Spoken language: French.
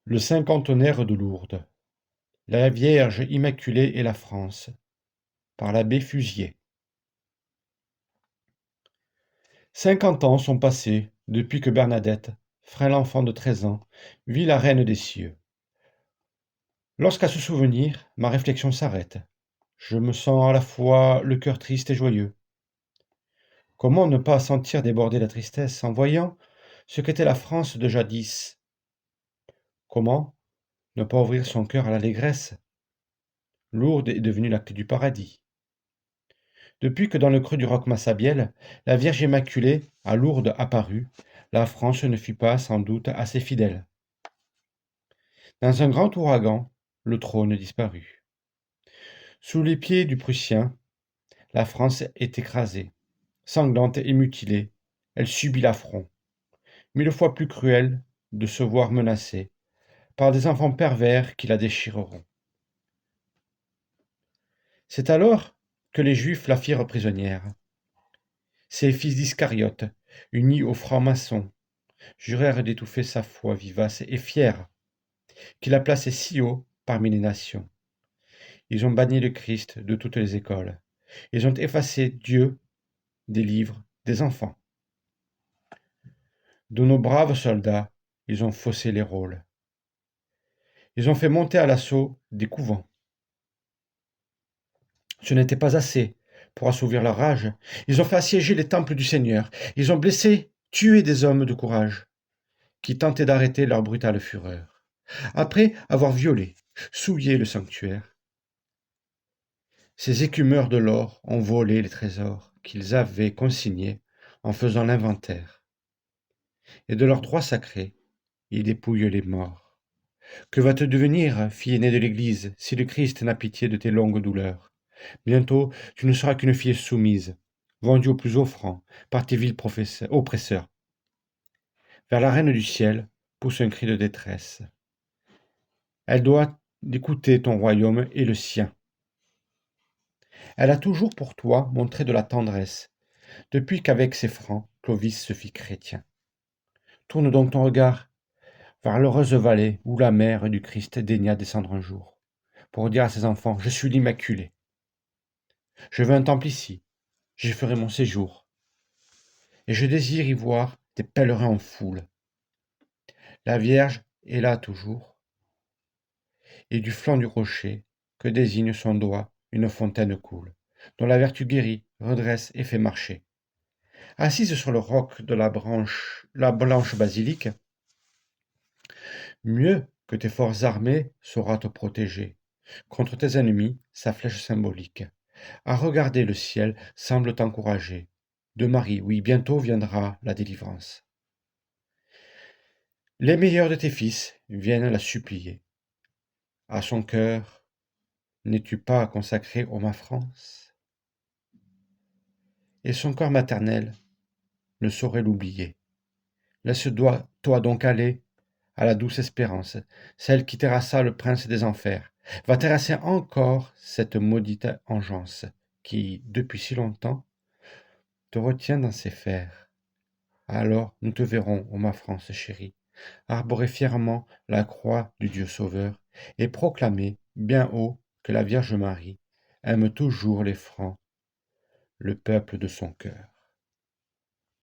Le cinquantenaire de Lourdes, la Vierge Immaculée et la France, par l'abbé Fusier. 50 ans sont passés depuis que Bernadette, frêle enfant de 13 ans, vit la reine des cieux. Lorsqu'à ce souvenir, ma réflexion s'arrête. Je me sens à la fois le cœur triste et joyeux. Comment ne pas sentir déborder la tristesse en voyant ce qu'était la France de jadis? Comment ne pas ouvrir son cœur à l'allégresse? Lourdes est devenue la clé du paradis. Depuis que dans le creux du roc Massabielle, la Vierge Immaculée à Lourdes apparut, la France ne fut pas sans doute assez fidèle. Dans un grand ouragan, le trône disparut. Sous les pieds du Prussien, la France est écrasée. Sanglante et mutilée, elle subit l'affront, 1000 fois plus cruel de se voir menacée par des enfants pervers qui la déchireront. C'est alors que les Juifs la firent prisonnière. Ces fils d'Iscariote, unis aux francs-maçons, jurèrent d'étouffer sa foi vivace et fière, qui la plaçait si haut parmi les nations. Ils ont banni le Christ de toutes les écoles. Ils ont effacé Dieu des livres des enfants. De nos braves soldats, ils ont faussé les rôles. Ils ont fait monter à l'assaut des couvents. Ce n'était pas assez pour assouvir leur rage. Ils ont fait assiéger les temples du Seigneur. Ils ont blessé, tué des hommes de courage qui tentaient d'arrêter leur brutale fureur. Après avoir violé, souillé le sanctuaire, ces écumeurs de l'or ont volé les trésors qu'ils avaient consignés en faisant l'inventaire. Et de leurs droits sacrés, ils dépouillent les morts. Que va te devenir, fille aînée de l'Église, si le Christ n'a pitié de tes longues douleurs? Bientôt, tu ne seras qu'une fille soumise, vendue au plus offrant par tes vils oppresseurs. Vers la reine du ciel pousse un cri de détresse. Elle doit écouter ton royaume et le sien. Elle a toujours pour toi montré de la tendresse, depuis qu'avec ses francs, Clovis se fit chrétien. Tourne donc ton regard vers l'heureuse vallée où la mère du Christ daigna descendre un jour, pour dire à ses enfants, je suis l'Immaculée. Je veux un temple ici, j'y ferai mon séjour, et je désire y voir des pèlerins en foule. La Vierge est là toujours, et du flanc du rocher, que désigne son doigt, une fontaine coule, dont la vertu guérit, redresse et fait marcher. Assise sur le roc de la blanche basilique, mieux que tes forces armées saura te protéger. Contre tes ennemis, sa flèche symbolique, à regarder le ciel, semble t'encourager. De Marie, oui, bientôt viendra la délivrance. Les meilleurs de tes fils viennent la supplier. À son cœur, n'es-tu pas consacré ô ma France? Et son cœur maternel ne saurait l'oublier. Laisse-toi donc aller à la douce espérance, celle qui terrassa le prince des enfers, va terrasser encore cette maudite engeance qui, depuis si longtemps, te retient dans ses fers. Alors nous te verrons, ô ma France chérie, arborer fièrement la croix du Dieu Sauveur et proclamer bien haut que la Vierge Marie aime toujours les francs, le peuple de son cœur.